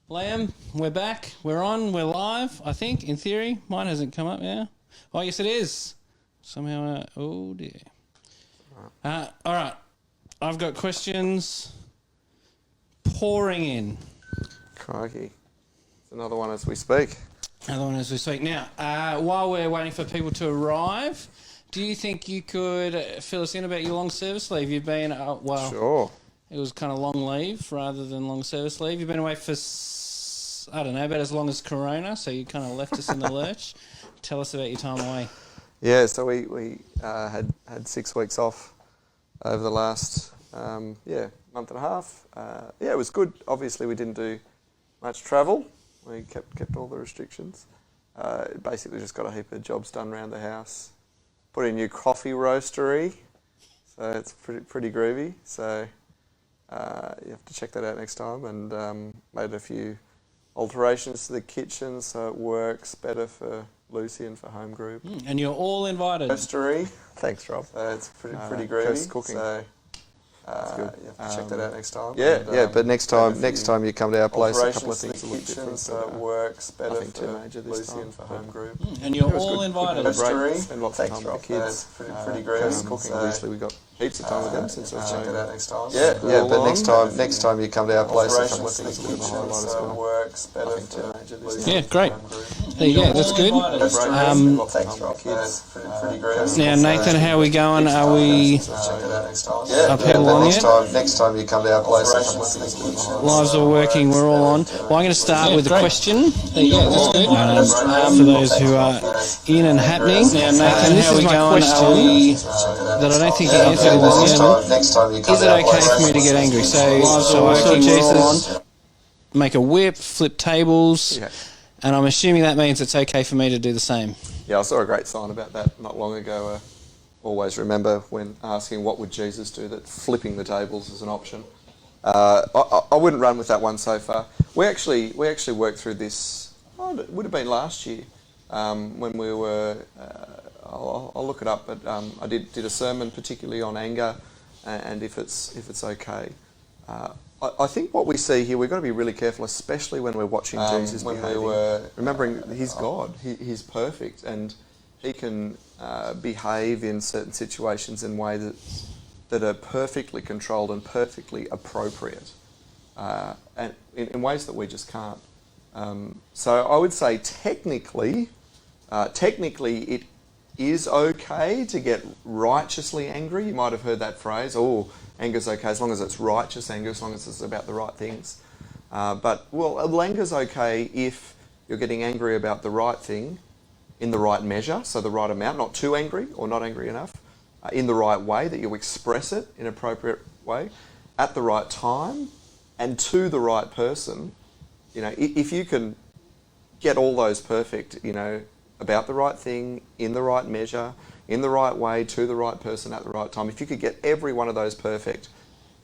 Liam, we're back. We're on. We're live, I think, in theory. Mine hasn't come up now. Oh, yes, it is. Somehow, oh, dear. All right. I've got questions pouring in. Crikey. It's another one as we speak. Another one as we speak. Now, while we're waiting for people to arrive, do you think you could fill us in about your long service leave? You've been, Sure. It was kind of long leave rather than long service leave. You've been away for, I don't know, about as long as Corona, so you kind of left us in the lurch. Tell us about your time away. Yeah, so we had 6 weeks off over the last, month and a half. It was good. Obviously, we didn't do much travel. We kept all the restrictions. Basically just got a heap of jobs done around the house. Put in a new coffee roastery, so it's pretty groovy. So you have to check that out next time. And made a few alterations to the kitchen so it works better for Lucy and for home group. And you're all invited. Roastery. Thanks, Rob. So it's pretty groovy. Coast cooking. So That's good. you have to check that out next time. But next time you come to our place, a couple of alterations things to a the little kitchen different. so it works better nothing too for major this Lucy time, and for home group. And you're It was all good. invited. Good break. Roastery. Spend lots of time with the kids. It's pretty groovy. Coast cooking. So Obviously, we got heaps of time with them since we've check changed. that out next time. But next time you come to our place, a couple of things a little bit highlight as so it well. works better Nothing too for major this Lucy Yeah, and great. home group. There you go. That's good. Thanks, Rob. It's pretty groovy. Now, Nathan, how are we going? Are we Check it out next time. uphill along yet? Next time you come to our place, a couple of things a little bit highlight. Lives are working. We're all on. Well, I'm going to start with a question. There you go. That's good. For those who are in and happening. Now, Nathan, this is my question that I don't think you answered in the sermon. Next time you come Is it to our okay place, for me to get angry? So I saw Jesus make a whip, flip tables, Yeah. and I'm assuming that means it's okay for me to do the same. Yeah, I saw a great sign about that not long ago. Always remember when asking what would Jesus do, that flipping the tables is an option. I wouldn't run with that one so far. We actually worked through this. It would have been last year when we were. I'll look it up, but I did a sermon particularly on anger and if it's okay. I think what we see here, we've got to be really careful, especially when we're watching Jesus when behaving. we were, Remembering He's God, He's perfect, and He can behave in certain situations in ways that are perfectly controlled and perfectly appropriate, and in ways that we just can't. So I would say technically it is okay to get righteously angry. You might have heard that phrase, anger's okay as long as it's righteous anger, as long as it's about the right things. But anger's okay if you're getting angry about the right thing in the right measure, so the right amount, not too angry or not angry enough, in the right way, that you express it in an appropriate way, at the right time, and to the right person. If you can get all those perfect, about the right thing, in the right measure, in the right way, to the right person at the right time. If you could get every one of those perfect,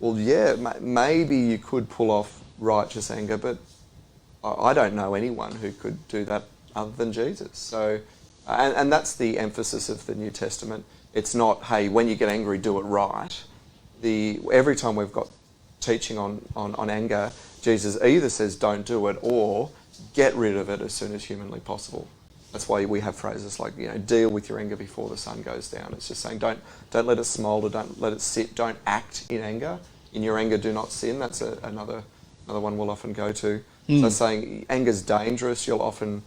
maybe you could pull off righteous anger, but I don't know anyone who could do that other than Jesus. So, and that's the emphasis of the New Testament. It's not, hey, when you get angry, do it right. Every time we've got teaching on anger, Jesus either says don't do it or get rid of it as soon as humanly possible. That's why we have phrases like, deal with your anger before the sun goes down. It's just saying don't let it smoulder, don't let it sit, don't act in anger. In your anger, do not sin. That's another one we'll often go to. So saying anger's dangerous, you'll often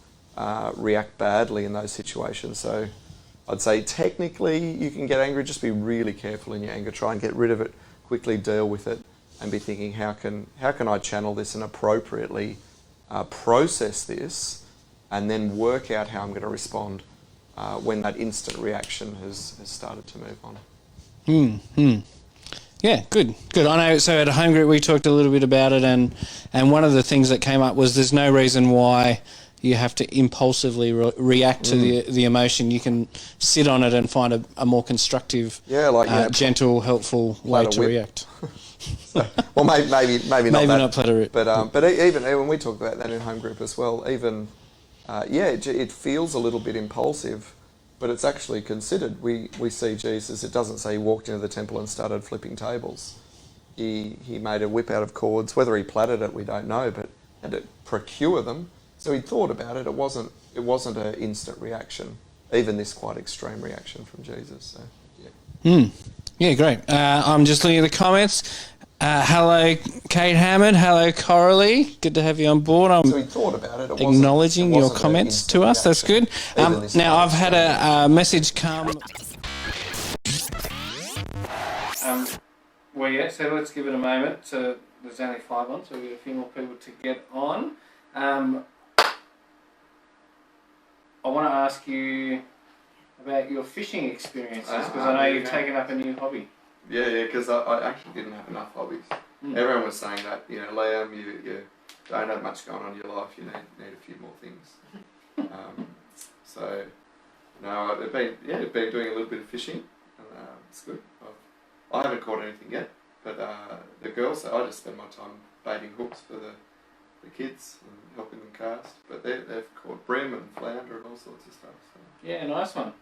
react badly in those situations. So I'd say technically you can get angry, just be really careful in your anger. Try and get rid of it, quickly deal with it, and be thinking, how can I channel this and appropriately process this, and then work out how I'm going to respond when that instant reaction has started to move on. Yeah, good. I know, so at Home Group we talked a little bit about it, and one of the things that came up was there's no reason why you have to impulsively react to the emotion. You can sit on it and find a more constructive, gentle, helpful way to react. Maybe not not platter it. But even when we talk about that in Home Group as well, even it feels a little bit impulsive, but it's actually considered. We see Jesus, it doesn't say he walked into the temple and started flipping tables. He made a whip out of cords. Whether he plaited it, we don't know, but had to procure them. So he thought about it. It wasn't an instant reaction, even this quite extreme reaction from Jesus. So, yeah. Yeah, great. I'm just looking at the comments. Hello, Kate Hammond. Hello, Coralie. Good to have you on board. I'm So he thought about it. acknowledging your comments to us. That's good. Now, I've had a message come. Well, yeah, so let's give it a moment. So there's only 5 on, so we've got a few more people to get on. I want to ask you about your fishing experiences, because I know you've taken up a new hobby. Yeah, because I actually didn't have enough hobbies. Everyone was saying that, Liam, you don't have much going on in your life, you need a few more things. So, no, I've been doing a little bit of fishing, and it's good. I haven't caught anything yet, but the girls, I just spend my time baiting hooks for the kids and helping them cast. But they've caught bream and flounder and all sorts of stuff. So. Yeah, nice one.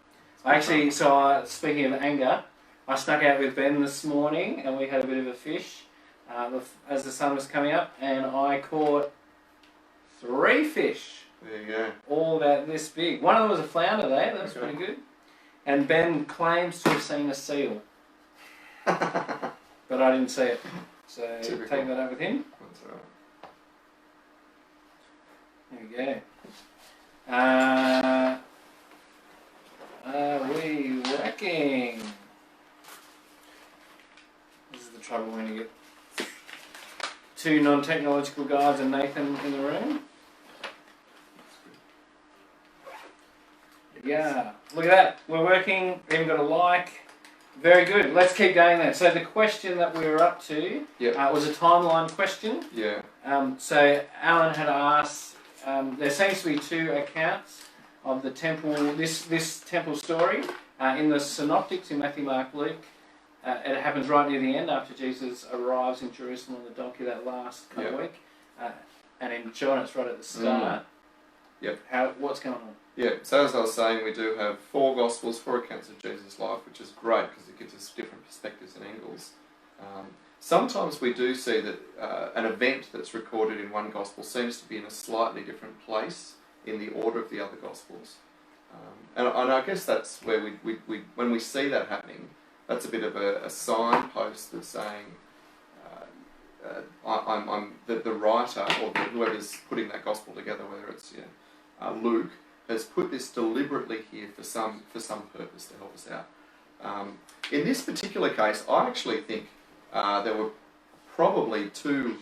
Actually, speaking of anger, I snuck out with Ben this morning and we had a bit of a fish as the sun was coming up, and I caught 3 fish. There you go. All about this big. One of them was a flounder there, that was pretty good. And Ben claims to have seen a seal. But I didn't see it. So Typical. take that up with him. That's all right. There we go. Are we wrecking? This is the trouble when you get 2 non-technological guys and Nathan in the room. Yeah, look at that. We're working. We even got a like. Very good. Let's keep going then. So the question that we were up to was a timeline question. Yeah. So Alan had asked, there seems to be 2 accounts of the temple, this temple story. In the Synoptics, in Matthew, Mark, Luke, it happens right near the end after Jesus arrives in Jerusalem on the donkey that last week. And in John, it's right at the start. What's going on? Yeah, so as I was saying, we do have 4 Gospels, 4 accounts of Jesus' life, which is great because it gives us different perspectives and angles. Sometimes we do see that an event that's recorded in one Gospel seems to be in a slightly different place in the order of the other Gospels. And I guess that's where we when we see that happening, that's a bit of a signpost that's saying I'm the writer or whoever's putting that Gospel together, whether it's Luke, has put this deliberately here for some purpose to help us out. In this particular case, I actually think there were probably 2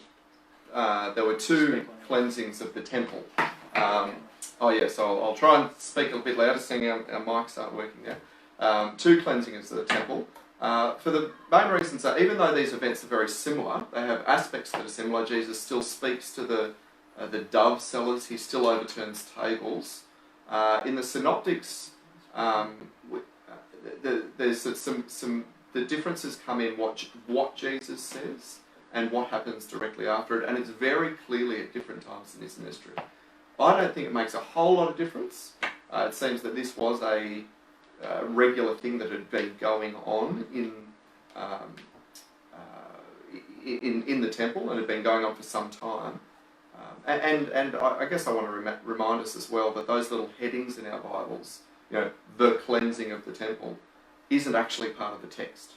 cleansings of the temple. So I'll try and speak a little bit louder, seeing our mics aren't working now. 2 cleansings of the temple. For the main reasons that even though these events are very similar, they have aspects that are similar. Jesus still speaks to the dove sellers. He still overturns tables. In the Synoptics, there's the differences come in what Jesus says and what happens directly after it, and it's very clearly at different times in his ministry. I don't think it makes a whole lot of difference. It seems that this was a regular thing that had been going on in the temple and had been going on for some time. And I guess I want to remind us as well that those little headings in our Bibles, the cleansing of the temple, isn't actually part of the text.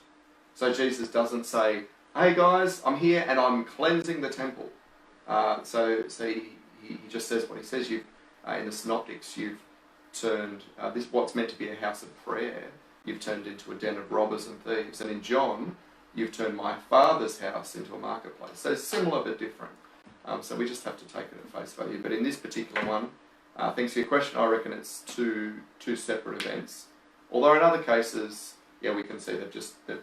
So Jesus doesn't say, "Hey guys, I'm here and I'm cleansing the temple." So he just says what he says. In the Synoptics, you've turned this what's meant to be a house of prayer, you've turned into a den of robbers and thieves. And in John, you've turned my Father's house into a marketplace. So similar but different. So we just have to take it at face value. But in this particular one, thanks for your question, I reckon it's two separate events. Although in other cases, we can see they've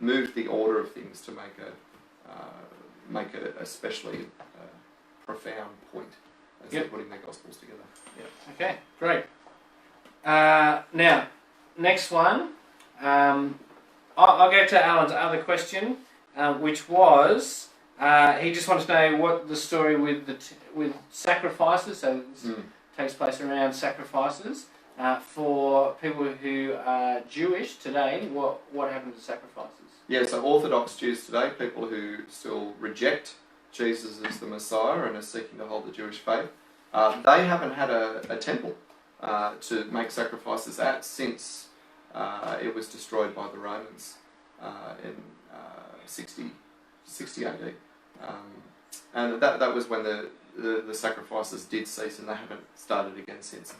moved the order of things to make it especially profound point as they're putting their Gospels together. Okay, great. Now, next one. I'll go to Alan's other question, which was... he just wanted to know what the story with sacrifices, so this takes place around sacrifices, for people who are Jewish today, what happens to sacrifices? Yeah, so Orthodox Jews today, people who still reject Jesus is the Messiah and are seeking to hold the Jewish faith, they haven't had a temple to make sacrifices at since it was destroyed by the Romans in 60 AD. And that was when the sacrifices did cease, and they haven't started again since.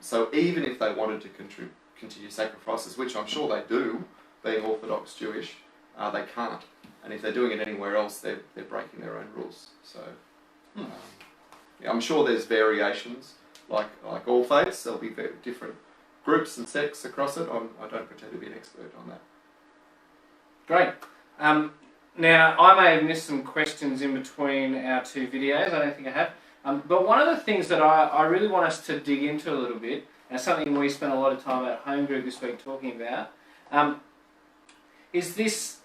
So even if they wanted to continue sacrifices, which I'm sure they do, being Orthodox Jewish, they can't. And if they're doing it anywhere else, they're breaking their own rules. So yeah, I'm sure there's variations, like all faiths. There'll be very different groups and sects across it. I don't pretend to be an expert on that. Great. Now, I may have missed some questions in between our two videos. I don't think I have. But one of the things that I really want us to dig into a little bit, and something we spent a lot of time at home group this week talking about, is this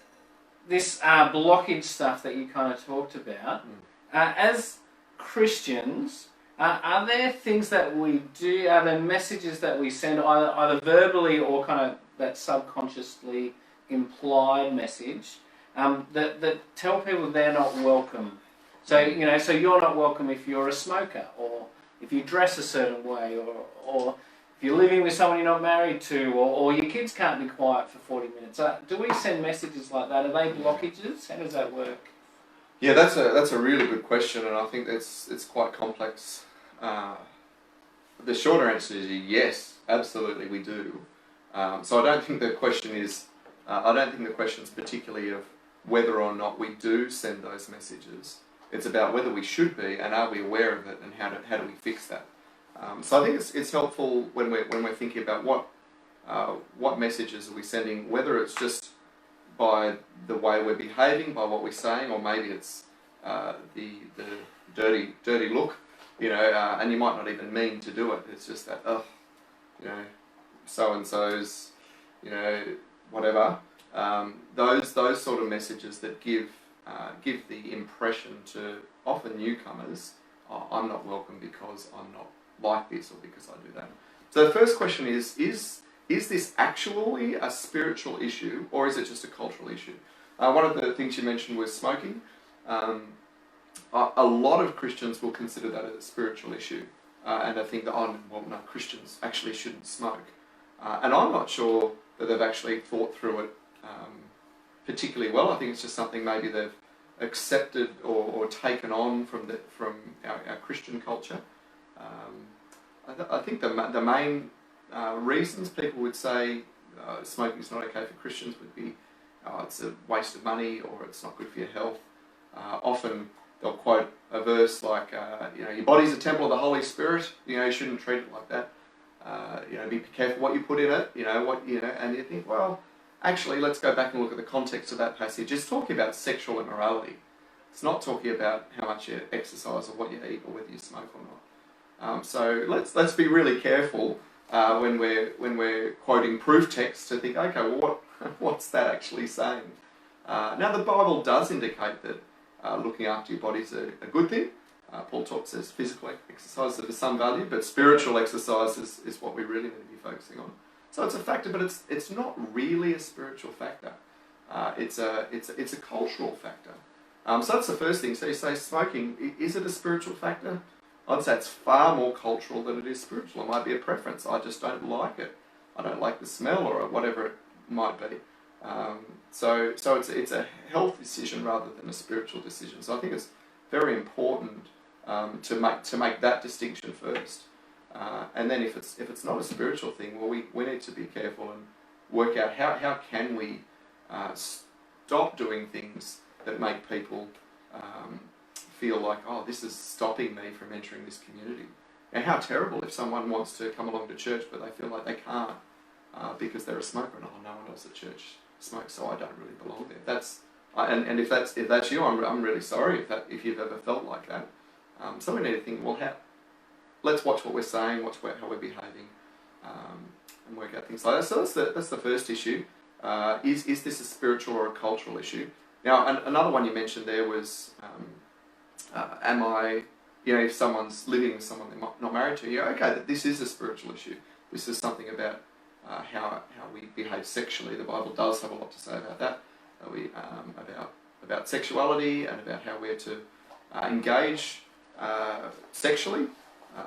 blockage stuff that you kind of talked about. As Christians, are there things that we do, are there messages that we send, either verbally or kind of that subconsciously implied message, that tell people they're not welcome? So, so you're not welcome if you're a smoker, or if you dress a certain way, or if you're living with someone you're not married to, or your kids can't be quiet for 40 minutes. Do we send messages like that? Are they blockages? How does that work? Yeah, that's a really good question, and I think it's quite complex. The shorter answer is yes, absolutely we do. So I don't think the question is, particularly of whether or not we do send those messages. It's about whether we should be, and are we aware of it, and how do we fix that. So I think it's helpful when we're thinking about what messages are we sending, whether it's just by the way we're behaving, by what we're saying, or maybe it's the dirty look, and you might not even mean to do it. It's just that, so and so's, whatever. Those sort of messages that give the impression to often newcomers, I'm not welcome because I'm not like this, or because I do that. So the first question is this actually a spiritual issue, or is it just a cultural issue? One of the things you mentioned was smoking. A lot of Christians will consider that a spiritual issue, and they think that, no, Christians actually shouldn't smoke. And I'm not sure that they've actually thought through it particularly well. I think it's just something maybe they've accepted or taken on from our Christian culture. I think the main reasons people would say smoking is not okay for Christians would be it's a waste of money, or it's not good for your health. Often they'll quote a verse like, your body's a temple of the Holy Spirit. You shouldn't treat it like that. Be careful what you put in it. And you think, well, actually, let's go back and look at the context of that passage. It's talking about sexual immorality. It's not talking about how much you exercise or what you eat or whether you smoke or not. So let's be really careful when we're quoting proof texts to think, okay, well, what's that actually saying? Now, the Bible does indicate that looking after your body is a good thing. Paul says physical exercise is of some value, but spiritual exercise is what we really need to be focusing on. So it's a factor, but it's not really a spiritual factor. It's a cultural factor. So that's the first thing. So you say smoking, is it a spiritual factor? I'd say it's far more cultural than it is spiritual. It might be a preference. I just don't like it. I don't like the smell, or whatever it might be. So it's a health decision rather than a spiritual decision. So I think it's very important to make that distinction first. And then if it's not a spiritual thing, well, we need to be careful and work out how can we stop doing things that make people feel like, this is stopping me from entering this community. And how terrible if someone wants to come along to church but they feel like they can't because they're a smoker, and no one else at church smokes, so I don't really belong there. And if that's you, I'm really sorry if you've ever felt like that. So we need to think, well, let's watch what we're saying, watch how we're behaving, and work out things like that. So that's the first issue. Is this a spiritual or a cultural issue? Now, another one you mentioned there was, am I, if someone's living with someone they're not married to, okay, this is a spiritual issue. This is something about how we behave sexually. The Bible does have a lot to say about that. About about sexuality and about how we're to engage sexually.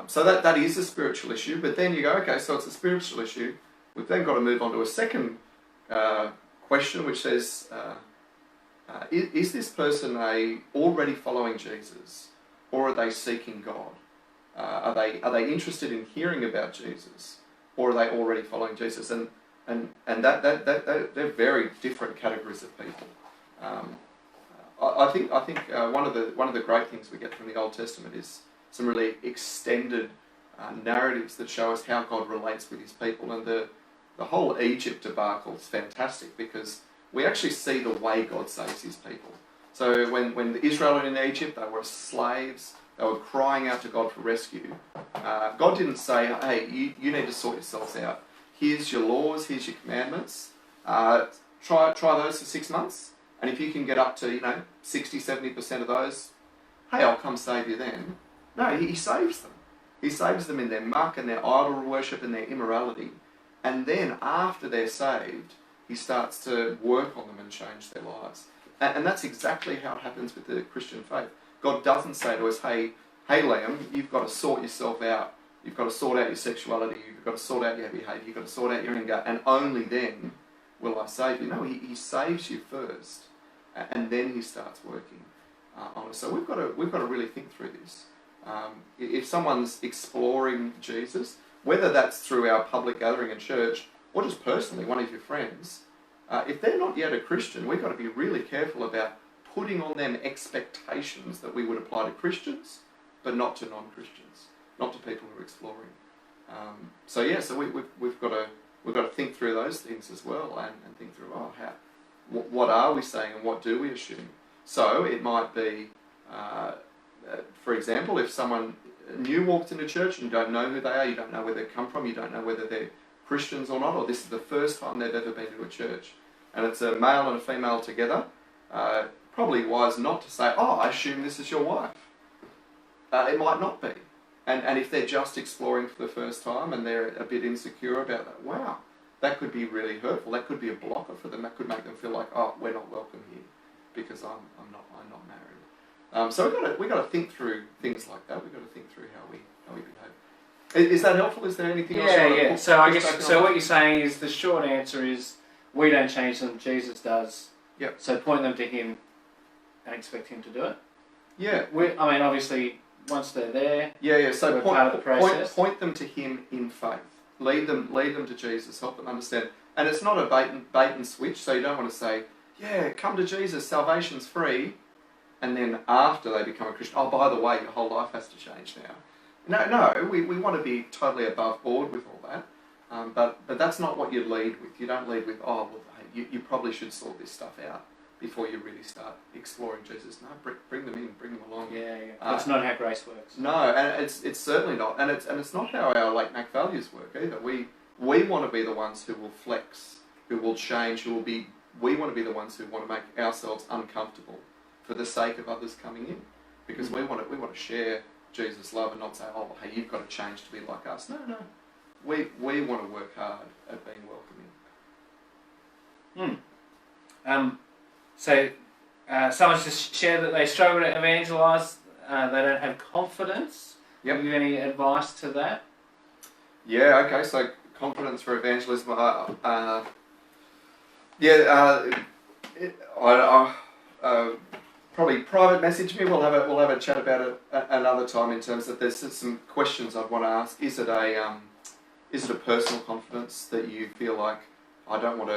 So that is a spiritual issue. But then you go, okay, so it's a spiritual issue. We've then got to move on to a second question, which says, is this person already following Jesus, or are they seeking God? Are they interested in hearing about Jesus, or are they already following Jesus? And that they're very different categories of people. I think one of the great things we get from the Old Testament is some really extended narratives that show us how God relates with His people, and the whole Egypt debacle is fantastic because we actually see the way God saves His people. So when Israel were in Egypt, they were slaves. They were crying out to God for rescue. God didn't say, hey, you need to sort yourselves out. Here's your laws, here's your commandments. Try those for 6 months. And if you can get up to 60, 70% of those, hey, I'll come save you then. No, He saves them. He saves them in their muck and their idol worship and their immorality. And then after they're saved, He starts to work on them and change their lives. And that's exactly how it happens with the Christian faith. God doesn't say to us, hey Liam, you've got to sort yourself out. You've got to sort out your sexuality. You've got to sort out your behaviour. You've got to sort out your anger. And only then will I save you. No, He saves you first. And then He starts working on us. So we've got to really think through this. If someone's exploring Jesus, whether that's through our public gathering in church or just personally, one of your friends, if they're not yet a Christian, we've got to be really careful about putting on them expectations that we would apply to Christians, but not to non-Christians, not to people who are exploring. So we've got to think through those things as well, and think through what are we saying and what do we assume. So it might be, for example, if someone new walks into church and you don't know who they are, you don't know where they come from, you don't know whether they're Christians or not, or this is the first time they've ever been to a church, and it's a male and a female together, probably wise not to say, oh, I assume this is your wife. It might not be. And if they're just exploring for the first time and they're a bit insecure about that, wow, that could be really hurtful. That could be a blocker for them. That could make them feel like, oh, we're not welcome here because I'm not married. So we've got to think through things like that. We've got to think through how we behave. Is that helpful? Is there anything else? Yeah. So I guess what you're saying is the short answer is we don't change them. Jesus does. Yep. So point them to Him and expect Him to do it. Yeah. Obviously, once they're there, yeah. So we're part of the process. Point them to Him in faith. Lead them to Jesus. Help them understand. And it's not a bait and switch. So you don't want to say, yeah, come to Jesus. Salvation's free. And then after they become a Christian, oh, by the way, your whole life has to change now. No, we want to be totally above board with all that. But that's not what you lead with. You don't lead with, oh, well, hey, you probably should sort this stuff out before you really start exploring Jesus. No, bring them in, bring them along. Yeah. That's not how grace works. No, and it's certainly not. And it's not how our Lake Mac values work either. We want to be the ones who will flex, who will change, we want to be the ones who want to make ourselves uncomfortable for the sake of others coming in. Because we want to share Jesus' love and not say, oh, hey, you've got to change to be like us. No. We want to work hard at being welcoming. So someone's just shared that they struggle to evangelise, they don't have confidence. Yep. Have you any advice to that? Yeah, okay, so confidence for evangelism. Probably private message me. We'll have a chat about it another time in terms of there's some questions I'd want to ask. Is it a personal confidence that you feel like I don't want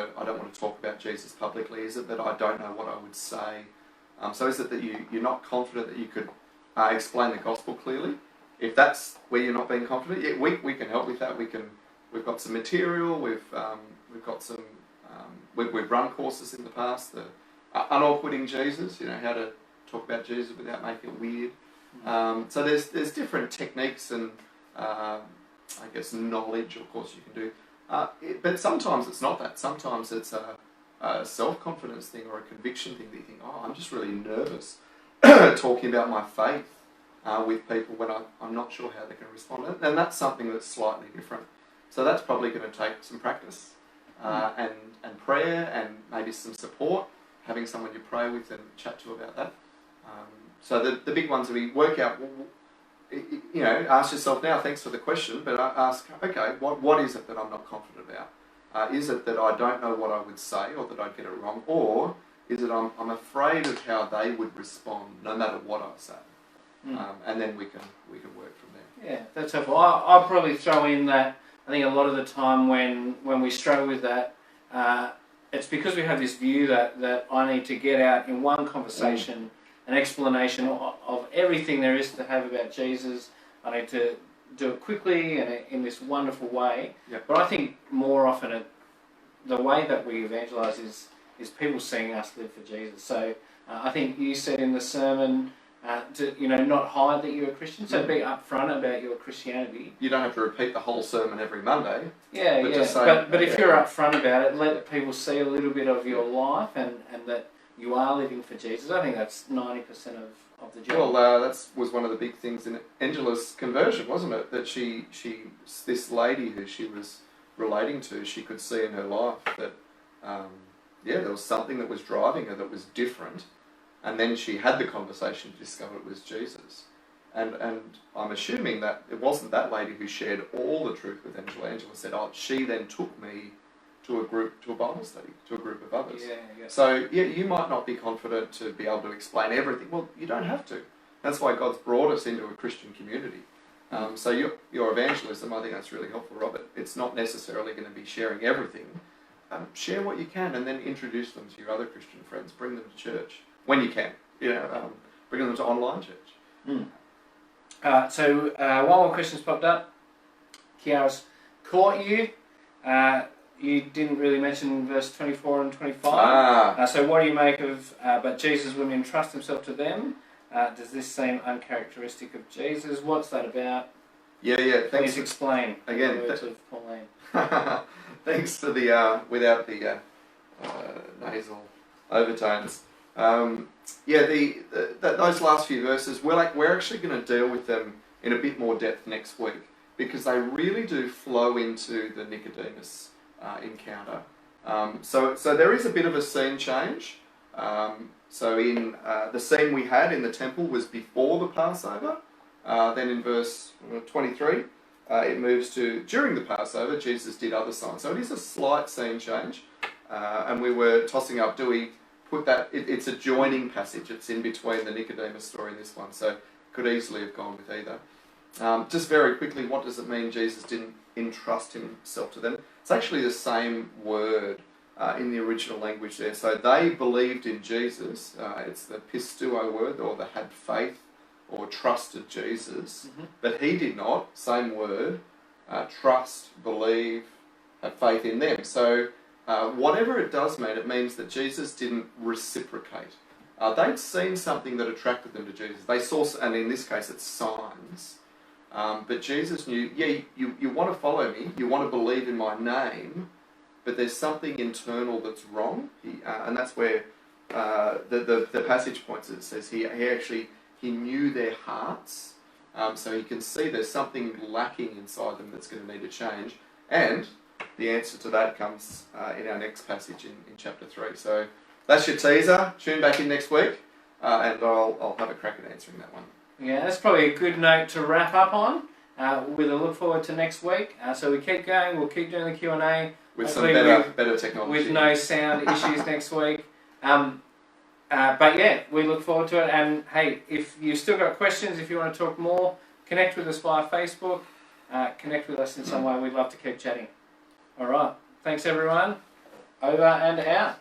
to talk about Jesus publicly? Is it that I don't know what I would say? So is it that you're not confident that you could explain the gospel clearly? If that's where you're not being confident, yeah, we can help with that. We've got some material. We've got some. We've run courses in the past. The Unawkwarding Jesus, how to talk about Jesus without making it weird. So there's different techniques and I guess knowledge, of course, you can do. But sometimes it's not that. Sometimes it's a self-confidence thing or a conviction thing that you think, oh, I'm just really nervous talking about my faith with people when I'm not sure how they're going to respond. And that's something that's slightly different. So that's probably going to take some practice and prayer and maybe some support. having someone you pray with and chat to about that. So the big ones we work out, you know, ask yourself now, thanks for the question, but ask, okay, what is it that I'm not confident about? Is it that I don't know what I would say or that I'd get it wrong? Or is it I'm afraid of how they would respond no matter what I say? And then we can work from there. Yeah, that's helpful. I'll probably throw in that I think a lot of the time when we struggle with that, it's because we have this view that I need to get out in one conversation an explanation of everything there is to have about Jesus. I need to do it quickly and in this wonderful way. Yep. But I think more often the way that we evangelise is people seeing us live for Jesus. So I think you said in the sermon to not hide that you're a Christian. So be upfront about your Christianity. You don't have to repeat the whole sermon every Monday. Yeah, but yeah. just say, but if you're upfront about it, let people see a little bit of your life and that you are living for Jesus. I think that's 90% of the job. Well, that was one of the big things in Angela's conversion, wasn't it? That this lady who she was relating to, she could see in her life that, there was something that was driving her that was different. And then she had the conversation to discover it was Jesus. And I'm assuming that it wasn't that lady who shared all the truth with Angela. Angela said, she then took me to a Bible study, to a group of others. Yeah. So, you might not be confident to be able to explain everything. Well, you don't have to. That's why God's brought us into a Christian community. So your evangelism, I think that's really helpful, Robert. It's not necessarily going to be sharing everything. Share what you can and then introduce them to your other Christian friends. Bring them to church when you can. Bring them to online church. So one more question's popped up. Kiara's caught you. You didn't really mention verse 24 and 25. So what do you make of, but Jesus wouldn't entrust himself to them? Does this seem uncharacteristic of Jesus? What's that about? Yeah. Thanks. Please explain. Again, the words of Pauline. Thanks for the, without the nasal overtones. Those last few verses, we're actually going to deal with them in a bit more depth next week because they really do flow into the Nicodemus encounter. So there is a bit of a scene change. So in the scene we had in the temple was before the Passover. Then in verse 23, it moves to during the Passover, Jesus did other signs. So it is a slight scene change. And we were tossing up, do we put that, it's a joining passage. It's in between the Nicodemus story and this one. So could easily have gone with either. Just very quickly, what does it mean Jesus didn't entrust himself to them? It's actually the same word in the original language there. So they believed in Jesus. It's the pistuo word, or the had faith or trusted Jesus. Mm-hmm. But he did not, same word, trust, believe, have faith in them. So whatever it does mean, it means that Jesus didn't reciprocate. They'd seen something that attracted them to Jesus. They saw, and in this case it's signs. But Jesus knew, you want to follow me, you want to believe in my name, but there's something internal that's wrong. And that's where the passage points it. It says he knew their hearts, so he can see there's something lacking inside them that's going to need to change. And the answer to that comes in our next passage in chapter 3. So that's your teaser. Tune back in next week, and I'll have a crack at answering that one. Yeah, that's probably a good note to wrap up on. With a look forward to next week. So we keep going. We'll keep doing the Q&A. With some better technology. With no sound issues next week. But yeah, we look forward to it. And hey, if you've still got questions, if you want to talk more, connect with us via Facebook. Connect with us in some way. We'd love to keep chatting. All right. Thanks, everyone. Over and out.